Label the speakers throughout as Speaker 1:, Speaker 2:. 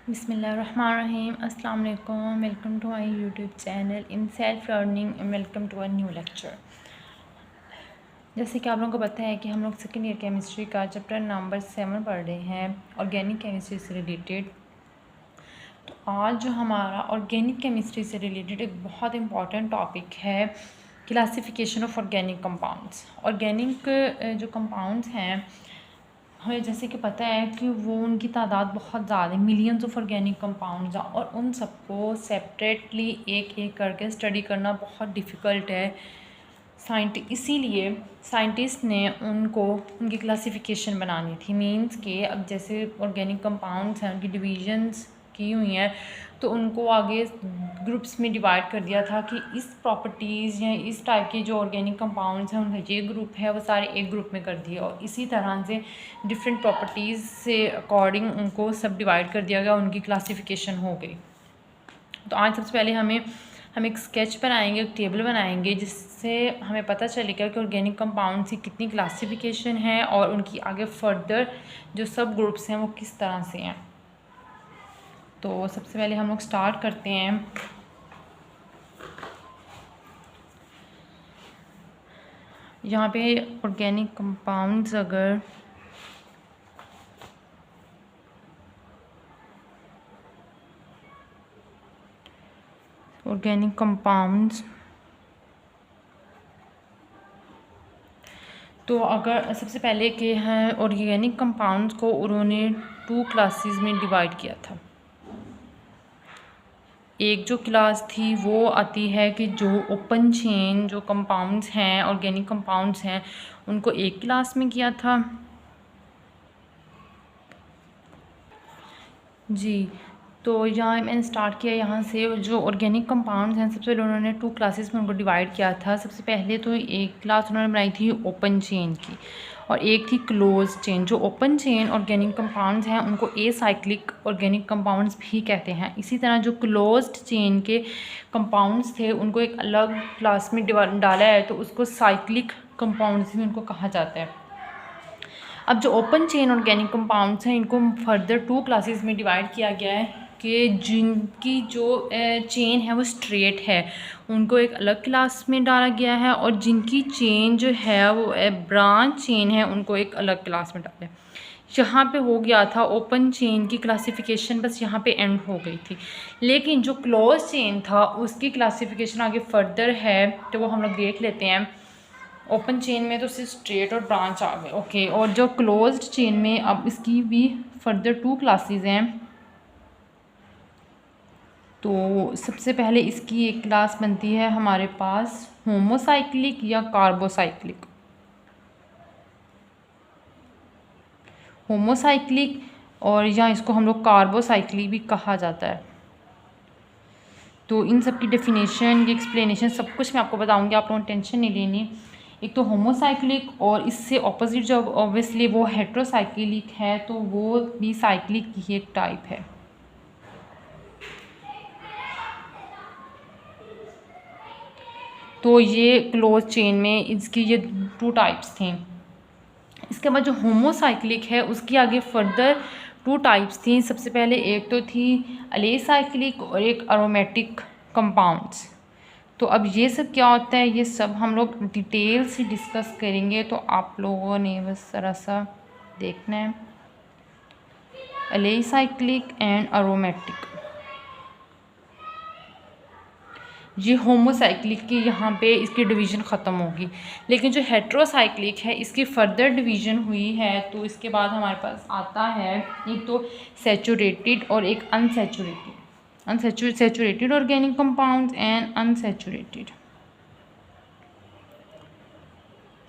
Speaker 1: बिस्मिल्लाहिर्रहमानिर्रहीम। अस्सलाम वालेकुम। Welcome to my YouTube channel in self learning and welcome to a new lecture. जैसे कि आप लोगों को पता है कि हम लोग सेकेंड ईयर केमिस्ट्री का चैप्टर नंबर 7 पढ़ रहे हैं, ऑर्गेनिक केमिस्ट्री से रिलेटेड। तो आज जो हमारा ऑर्गेनिक केमिस्ट्री से रिलेटेड एक बहुत इंपॉर्टेंट टॉपिक है, classification of organic compounds. Organic जो कंपाउंड्स हैं, हमें जैसे कि पता है कि वो उनकी तादाद बहुत ज़्यादा है, मिलियंस ऑफ ऑर्गेनिक कंपाउंड्स हैं, और उन सबको सेपरेटली एक एक करके स्टडी करना बहुत डिफ़िकल्ट है। इसीलिए साइंटिस्ट ने उनको उनकी क्लासिफिकेशन बनानी थी। मींस के अब जैसे ऑर्गेनिक कंपाउंड्स हैं, उनकी डिविजन्स की हुई हैं, तो उनको आगे ग्रुप्स में डिवाइड कर दिया था कि इस प्रॉपर्टीज़ या इस टाइप के जो ऑर्गेनिक कंपाउंड्स हैं उनका ये ग्रुप है, वो सारे एक ग्रुप में कर दिए, और इसी तरह से डिफरेंट प्रॉपर्टीज़ से अकॉर्डिंग उनको सब डिवाइड कर दिया गया, उनकी क्लासिफिकेशन हो गई। तो आज सबसे पहले हम एक स्केच बनाएंगे, एक टेबल बनाएंगे, जिससे हमें पता चलेगा कि ऑर्गेनिक कंपाउंड्स की कितनी क्लासिफिकेशन है और उनकी आगे फर्दर जो सब ग्रुप्स हैं वो किस तरह से हैं। तो सबसे पहले हम लोग स्टार्ट करते हैं। यहाँ पे ऑर्गेनिक कंपाउंड्स अगर ऑर्गेनिक कंपाउंड्स तो अगर सबसे पहले के हैं ऑर्गेनिक कंपाउंड्स को उन्होंने 2 क्लासेस में डिवाइड किया था। एक जो क्लास थी वो आती है कि जो ओपन चेन जो कंपाउंड्स हैं, ऑर्गेनिक कंपाउंड्स हैं, उनको एक क्लास में किया था जी। तो यहाँ मैंने स्टार्ट किया, यहाँ से जो ऑर्गेनिक कंपाउंड्स हैं सबसे पहले उन्होंने 2 क्लासेस में उनको डिवाइड किया था। सबसे पहले तो एक क्लास उन्होंने बनाई थी ओपन चेन की, और एक थी क्लोज चेन। जो ओपन चेन ऑर्गेनिक कंपाउंड्स हैं उनको एसाइक्लिक ऑर्गेनिक कंपाउंड्स भी कहते हैं। इसी तरह जो क्लोज्ड चेन के कंपाउंड्स थे उनको एक अलग क्लास में डाला है, तो उसको साइक्लिक कंपाउंड्स भी उनको कहा जाता है। अब जो ओपन चेन ऑर्गेनिक कंपाउंड्स हैं इनको फर्दर 2 क्लासेस में डिवाइड किया गया है कि जिनकी जो चेन है वो स्ट्रेट है, उनको एक अलग क्लास में डाला गया है, और जिनकी चेन जो है वो ब्रांच चेन है उनको एक अलग क्लास में डाला है। यहाँ पे हो गया था ओपन चेन की क्लासिफिकेशन, बस यहाँ पे एंड हो गई थी। लेकिन जो क्लोज चेन था उसकी क्लासिफिकेशन आगे फर्दर है, तो वो हम लोग देख लेते हैं। ओपन चेन में तो सिर्फ स्ट्रेट और ब्रांच आ गए, ओके। और जो क्लोज्ड चेन में अब इसकी भी फर्दर 2 क्लासेस हैं। तो सबसे पहले इसकी एक क्लास बनती है हमारे पास होमोसाइक्लिक या कार्बोसाइक्लिक। होमोसाइक्लिक और या इसको हम लोग कार्बोसाइक्लिक भी कहा जाता है। तो इन सब की डेफिनेशन की एक्सप्लेनेशन सब कुछ मैं आपको बताऊंगी, आप लोगों को टेंशन नहीं लेनी। एक तो होमोसाइक्लिक, और इससे ऑपोजिट जो ऑब्वियसली वो हेट्रोसाइक्लिक है, तो वो भी साइक्लिक की एक टाइप है। तो ये क्लोज चेन में इसकी ये 2 टाइप्स थी। इसके बाद जो होमोसाइक्लिक है उसकी आगे फर्दर 2 टाइप्स थी। सबसे पहले एक तो थी अलेसाइक्लिक और एक अरोमेटिक कंपाउंड्स। तो अब ये सब क्या होता है ये सब हम लोग डिटेल से डिस्कस करेंगे, तो आप लोगों ने बस ज़रा सा देखना है। अलेसाइक्लिक एंड अरोमेटिक, ये होमोसाइक्लिक की यहाँ पे इसकी डिवीज़न ख़त्म होगी। लेकिन जो हेट्रोसाइक्लिक है इसकी फर्दर डिवीज़न हुई है। तो इसके बाद हमारे पास आता है एक तो सैचुरेटेड और एक unsaturated. Saturated organic compounds and unsaturated,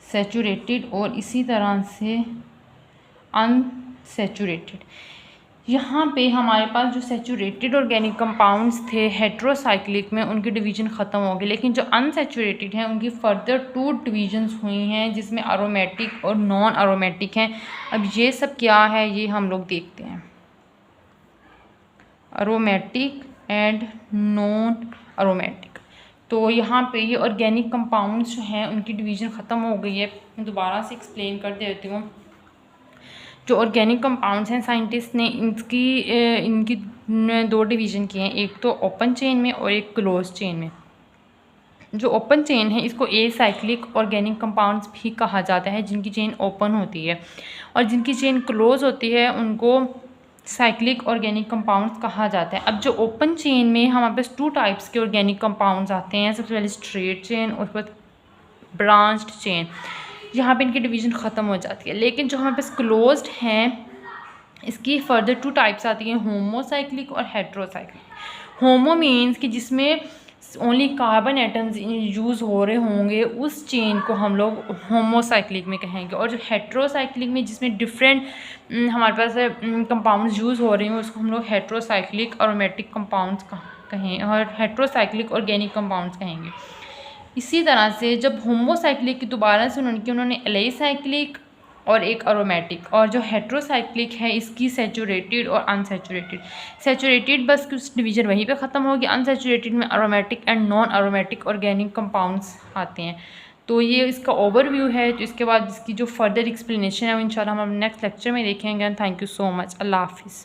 Speaker 1: saturated और इसी तरह से अनसैचुरेटेड। यहाँ पे हमारे पास जो सैचुरेटेड ऑर्गेनिक कंपाउंड्स थे हेट्रोसाइक्लिक में, उनकी डिवीज़न ख़त्म हो गई। लेकिन जो अनसैचुरेटेड हैं उनकी फर्दर 2 डिवीजन्स हुई हैं, जिसमें अरोमेटिक और नॉन अरोमेटिक हैं। अब ये सब क्या है ये हम लोग देखते हैं। Aromatic and non aromatic. तो यहाँ पे ये ऑर्गेनिक कंपाउंड्स जो हैं उनकी डिवीज़न ख़त्म हो गई है। मैं दोबारा से एक्सप्लेन कर देती हूँ। जो ऑर्गेनिक कंपाउंड्स हैं साइंटिस्ट ने इनकी 2 डिवीज़न किए हैं, एक तो ओपन चेन में और एक क्लोज चेन में। जो ओपन चेन है इसको एसाइक्लिक ऑर्गेनिक कंपाउंड्स भी कहा जाता है, जिनकी चेन ओपन होती है, और जिनकी चेन क्लोज होती है उनको साइक्लिक ऑर्गेनिक कंपाउंड्स कहा जाता है। अब जो ओपन चेन में हमारे पास 2 टाइप्स के ऑर्गेनिक कंपाउंड्स आते हैं, सबसे पहले स्ट्रेट चेन और उसके बाद ब्रांच्ड चेन। यहाँ पे इनकी डिवीज़न ख़त्म हो जाती है। लेकिन जो हमारे पास क्लोज्ड हैं इसकी फर्दर 2 टाइप्स आती हैं, होमोसाइक्लिक और हेट्रोसाइक्लिक। होमो मीन्स कि जिसमें ओनली कार्बन एटम्स यूज़ हो रहे होंगे, उस चेन को हम लोग होमोसाइक्लिक में कहेंगे। और जो हेट्रोसाइक्लिक में जिसमें डिफरेंट हमारे पास कंपाउंड्स यूज़ हो रहे हैं उसको हम लोग हेट्रोसाइक्लिक अरोमेटिक कंपाउंड्स कहें और हेट्रोसाइक्लिक ऑर्गेनिक कंपाउंड्स कहेंगे। इसी तरह से जब होमोसाइक्लिक की दोबारा से उन्होंने एलेसाइक्लिक और एक अरोमेटिक, और जो हेट्रोसाइक्लिक है इसकी सैचुरेटेड और अनसैचुरेटेड। सैचुरेटेड बस कुछ डिवीज़न वहीं पे ख़त्म होगी, अनसैचुरेटेड में aromatic and non aromatic organic compounds आते हैं। तो ये इसका ओवरव्यू है। तो इसके बाद इसकी जो फर्दर एक्सप्लेनेशन है वो इंशाल्लाह हम नेक्स्ट लेक्चर में देखेंगे। Thank you so much. अल्लाह हाफिज़।